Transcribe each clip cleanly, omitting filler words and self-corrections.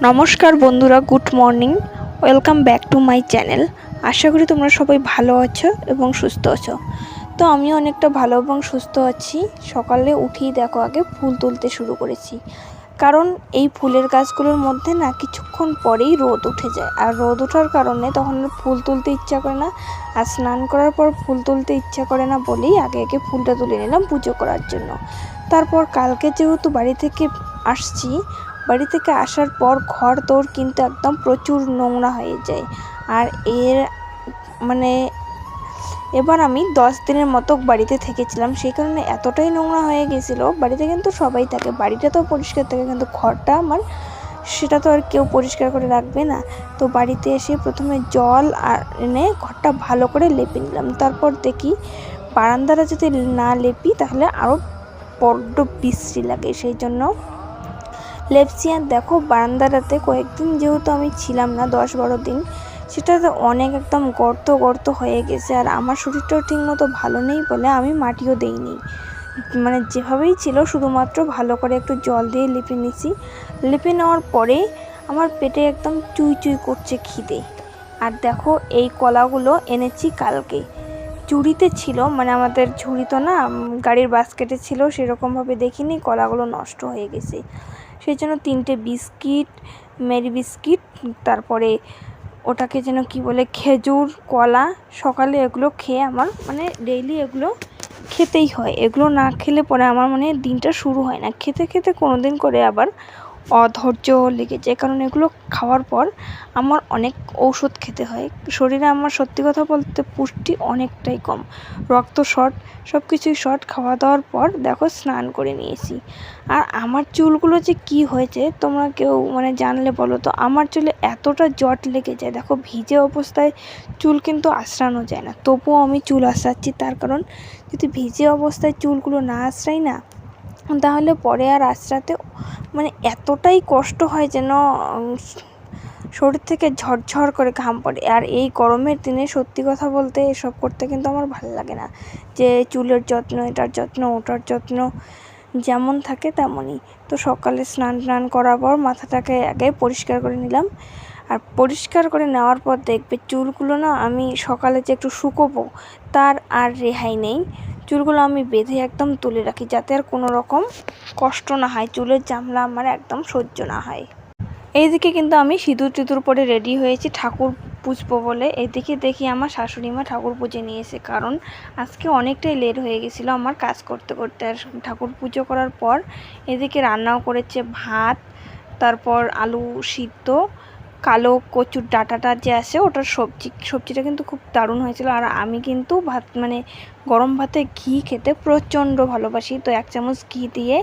নমস্কার বন্ধুরা, good morning. Welcome back to my channel. আশা করি তোমরা সবাই ভালো আছো এবং সুস্থ আছো। তো আমি অনেকটা ভালো এবং সুস্থ আছি। সকালে উঠেই দেখো আগে ফুল তুলতে শুরু করেছি, কারণ এই ফুলের গাছগুলোর মধ্যে না কিছুক্ষণ পরেই রোদ উঠে যায়, আর রোদ ওঠার কারণে তখন ফুল তুলতে ইচ্ছা করে না, আর স্নান করার পর ফুল তুলতে ইচ্ছা করে না বলেই আগে আগে ফুলটা তুলে নিলাম পুজো করার জন্য। তারপর কালকে যেহেতু বাড়ি থেকে আসছি, বাড়ি থেকে আসার পর ঘর দৌড় কিন্তু একদম প্রচুর নোংরা হয়ে যায়। আর মানে এবার আমি 10 দিনের মতো বাড়িতে থেকেছিলাম, সেই কারণে এতটাই নোংরা হয়ে গেছিলো। বাড়িতে কিন্তু সবাই থাকে, বাড়িটা তো পরিষ্কার থাকে, কিন্তু ঘরটা আমার সেটা তো আর কেউ পরিষ্কার করে রাখবে না। তো বাড়িতে এসে প্রথমে জল আর এনে ঘরটা ভালো করে লেপে নিলাম। তারপর দেখি বারান্দাটা যদি না লেপি তাহলে আরও বড্ড বিশ্রী লাগে, সেই জন্য লেপসি। আর দেখো বারান্দাটাতে কয়েকদিন যেহেতু আমি ছিলাম না, 10-12 দিন, সেটাতে অনেক একদম গর্ত গর্ত হয়ে গেছে। আর আমার শরীরটাও ঠিক মতো ভালো নেই বলে আমি মাটিও দেইনি, মানে যেভাবেই ছিল শুধুমাত্র ভালো করে একটু জল দিয়ে লেপে নিছি। লেপে নেওয়ার পরে আমার পেটে একদম চুই চুই করছে খিদে। আর দেখো এই কলাগুলো এনেছি কালকে, ঝুড়িতে ছিল, মানে আমাদের ঝুড়ি তো না গাড়ির বাস্কেটে ছিল, সেরকমভাবে দেখিনি, কলাগুলো নষ্ট হয়ে গেছে। সেই জন্য 3টে বিস্কিট, মেরি বিস্কিট, তারপরে ওটাকে যেন কি বলে, খেজুর, কলা, সকালে এগুলো খেয়ে আমার মানে ডেইলি এগুলো খেতেই হয়। এগুলো না খেলে পরে আমার মানে দিনটা শুরু হয় না। খেতে খেতে কোনো দিন করে আবার অধৈর্য লেগে যায়, কারণ এগুলো খাওয়ার পর আমার অনেক ঔষধ খেতে হয়। শরীরে আমার সত্যি কথা বলতে পুষ্টি অনেকটাই কম, রক্ত শর্ট, সব কিছুই শর্ট। খাওয়া দাওয়ার পর দেখো স্নান করে নিয়েছি। আর আমার চুলগুলো যে কি হয়েছে তোমরা কেউ মানে জানলে বলো তো। আমার চুলে এতটা জট লেগে যায়, দেখো ভিজে অবস্থায় চুল কিন্তু আঁচড়ানো যায় না, তবুও আমি চুল আঁচড়াচ্ছি। তার কারণ যদি ভিজে অবস্থায় চুলগুলো না আঁচড়াই না, তাহলে পরে আর আঁচড়াতে মানে এতটাই কষ্ট হয় যেন শরীর থেকে ঝরঝর করে ঘাম পড়ে। আর এই গরমের দিনে সত্যি কথা বলতে এসব করতে কিন্তু আমার ভালো লাগে না, যে চুলের যত্ন, এটার যত্ন, ওটার যত্ন, যেমন থাকে তেমনই। তো সকালে স্নান করার পর মাথাটাকে আগে পরিষ্কার করে নিলাম। আর পরিষ্কার করে নেওয়ার পর দেখবে চুলগুলো না আমি সকালে যে একটু শুকোবো তার আর রেহাই নেই। চুলগুলো আমি বেঁধে একদম তুলে রাখি, যাতে আর কোনো রকম কষ্ট না হয়, চুলের ঝামেলা আমার একদম সহ্য না হয়। এইদিকে কিন্তু আমি সিঁদুর পরে রেডি হয়েছি ঠাকুর পুজবো বলে। এদিকে দেখি আমার শাশুড়ি মা ঠাকুর পুজো নিয়েছে, কারণ আজকে অনেকটাই লেট হয়ে গেছিলো আমার কাজ করতে করতে। আর ঠাকুর পুজো করার পর এদিকে রান্নাও করেছে ভাত, তারপর আলু সিদ্ধ, কালো কচুর ডাঁটাটা যে আছে ওটার সবজিটা কিন্তু খুব দারুণ হয়েছিল। আর আমি কিন্তু ভাত মানে গরম ভাতে ঘি খেতে প্রচণ্ড ভালোবাসি, তো 1 চামচ ঘি দিয়ে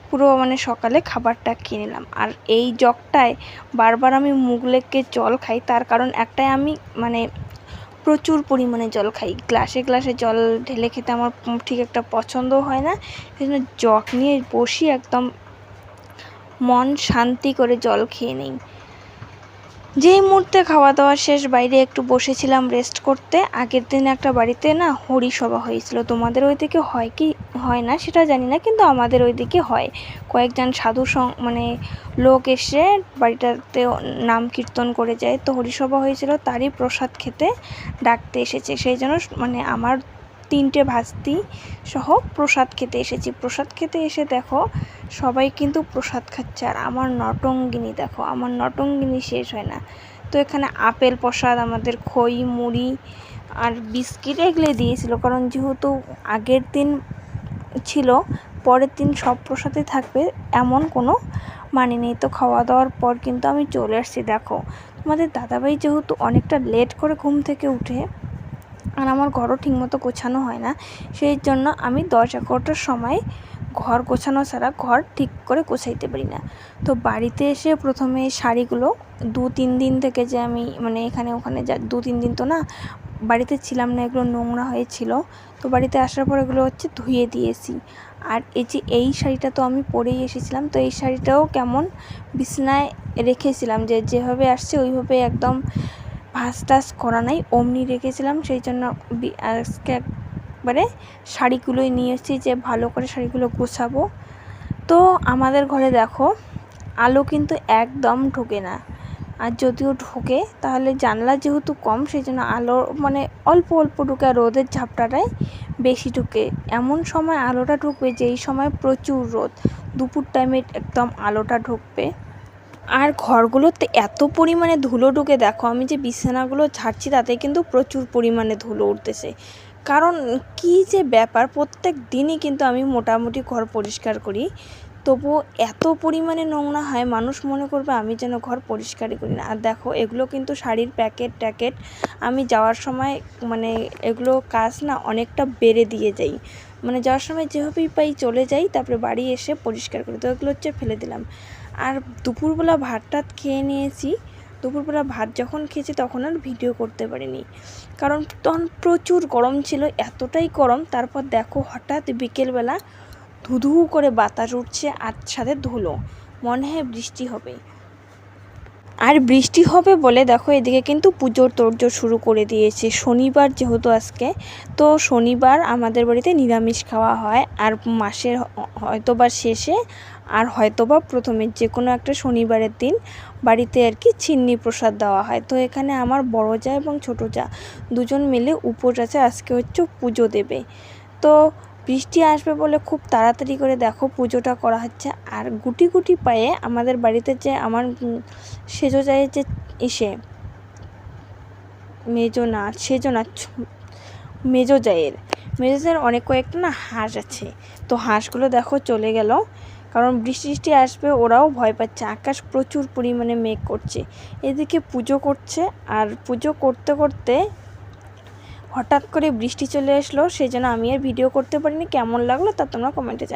পুরো মানে সকালে খাবারটা খেয়ে নিলাম। আর এই জগটায় বারবার আমি মুখ লেগে জল খাই, তার কারণ একটাই, আমি মানে প্রচুর পরিমাণে জল খাই, গ্লাসে গ্লাসে জল ঢেলে খেতে আমার ঠিক একটা পছন্দও হয় না। সেই জন্য জগ নিয়ে বসি, একদম মন শান্তি করে জল খেয়ে নেই। যেই মুহূর্তে খাওয়া দাওয়া শেষ, বাইরে একটু বসেছিলাম রেস্ট করতে। আগের দিন একটা বাড়িতে না হরিসভা হয়েছিল, তোমাদের ওইদিকে হয় কি হয় না সেটা জানি না, কিন্তু আমাদের ওইদিকে হয়। কয়েকজন সাধু মানে লোক এসে বাড়িটাতে নাম কীর্তন করে যায়। তো হরিসভা হয়েছিল, তারই প্রসাদ খেতে ডাকতে এসেছে। সেই জন্য মানে আমার 3টে ভাস্তি সহ প্রসাদ খেতে এসেছি। প্রসাদ খেতে এসে দেখো সবাই কিন্তু প্রসাদ খাচ্ছে, আর আমার নটঙ্গিনী দেখো, আমার নটঙ্গিনী শেষ হয় না। তো এখানে আপেল প্রসাদ, আমাদের খই, মুড়ি আর বিস্কিট এগুলো দিয়েছিল, কারণ যেহেতু আগের দিন ছিল, পরের দিন সব প্রসাদে থাকবে এমন কোনো মানে নেই। তো খাওয়া দাওয়ার পর কিন্তু আমি চলে আসছি। দেখো তোমাদের দাদাভাই যেহেতু অনেকটা লেট করে ঘুম থেকে উঠে, আর আমার ঘরও ঠিকমতো গোছানো হয় না, সেই জন্য আমি 10-11টার সময় ঘর গোছানো ছাড়া ঘর ঠিক করে গোছাইতে পারি না। তো বাড়িতে এসে প্রথমে শাড়িগুলো 2-3 দিন থেকে যে আমি মানে এখানে ওখানে 2-3 দিন তো না বাড়িতে ছিলাম না, এগুলো নোংরা হয়েছিল। তো বাড়িতে আসার পর এগুলো হচ্ছে ধুয়ে দিয়েছি। আর এই শাড়িটা তো আমি পরেই এসেছিলাম, তো এই শাড়িটাও কেমন বিছানায় রেখেছিলাম, যেভাবে আসছে ওইভাবে একদম ভাঁজ টাজ করা নাই, অমনি রেখেছিলাম। সেই জন্য আজকে একবারে শাড়িগুলোই নিয়ে এসেছি, যে ভালো করে শাড়িগুলো গোছাবো। তো আমাদের ঘরে দেখো আলো কিন্তু একদম ঢোকে না। আর যদিও ঢোকে তাহলে জানলা যেহেতু কম সেই জন্য আলো মানে অল্প অল্প ঢুকে, আর রোদের ঝাপটাটাই বেশি ঢুকে। এমন সময় আলোটা ঢুকবে যেই সময় প্রচুর রোদ, দুপুর টাইমে একদম আলোটা ঢুকবে। আর ঘরগুলোতে এত পরিমাণে ধুলো ঢুকে, দেখো আমি যে বিছানাগুলো ঝাড়ছি তাতে কিন্তু প্রচুর পরিমাণে ধুলো উঠতেছে। কারণ কি যে ব্যাপার, প্রত্যেক দিনই কিন্তু আমি মোটামুটি ঘর পরিষ্কার করি, তবুও এত পরিমাণে নোংরা হয় মানুষ মনে করবে আমি যেন ঘর পরিষ্কারই করি না। আর দেখো এগুলো কিন্তু শাড়ির প্যাকেট ট্যাকেট, আমি যাওয়ার সময় মানে এগুলো কাজ না অনেকটা বেড়ে দিয়ে যাই, মানে যাওয়ার সময় যেভাবেই পাই চলে যাই, তারপরে বাড়ি এসে পরিষ্কার করি। তো এগুলো হচ্ছে ফেলে দিলাম। আর দুপুরবেলা ভাত টাত খেয়ে নিয়েছি। দুপুরবেলা ভাত যখন খেয়েছি তখন আর ভিডিও করতে পারিনি, কারণ তখন প্রচুর গরম ছিল, এতটাই গরম। তারপর দেখো হঠাৎ বিকেলবেলা ধুধু করে বাতাস উঠছে আর সাথে ধুলো, মনে হয় বৃষ্টি হবে। আর বৃষ্টি হবে বলে দেখো এদিকে কিন্তু পুজোর তোড়জোড় শুরু করে দিয়েছে। শনিবার যেহেতু আজকে, তো শনিবার আমাদের বাড়িতে নিরামিষ খাওয়া হয়। আর মাসের হয়তোবা শেষে আর হয়তোবা প্রথমে যে কোনো একটা শনিবারের দিন বাড়িতে আর কি ছিন্নি প্রসাদ দেওয়া হয়। তো এখানে আমার বড় জা এবং ছোটো জা দুজন মিলে উপোস আছে, আজকে হচ্ছে পুজো দেবে। তো বৃষ্টি আসবে বলে খুব তাড়াতাড়ি করে দেখো পুজোটা করা হচ্ছে। আর গুটি গুটি পায়ে আমাদের বাড়িতে যে আমার সেজো জায়ের যে মেজো জায়ের অনেক কয়েকটা না হাঁস আছে। তো হাঁসগুলো দেখো চলে গেল, কারণ বৃষ্টি আসবে, ওরাও ভয় পাচ্ছে। আকাশ প্রচুর পরিমাণে মেঘ করছে, এদিকে পুজো করছে। আর পুজো করতে করতে হঠাৎ করে বৃষ্টি চলে আসলো, সেই জন্য আমি আর ভিডিও করতে পারিনি। কেমন লাগলো তা তোমরা কমেন্টে জানাও।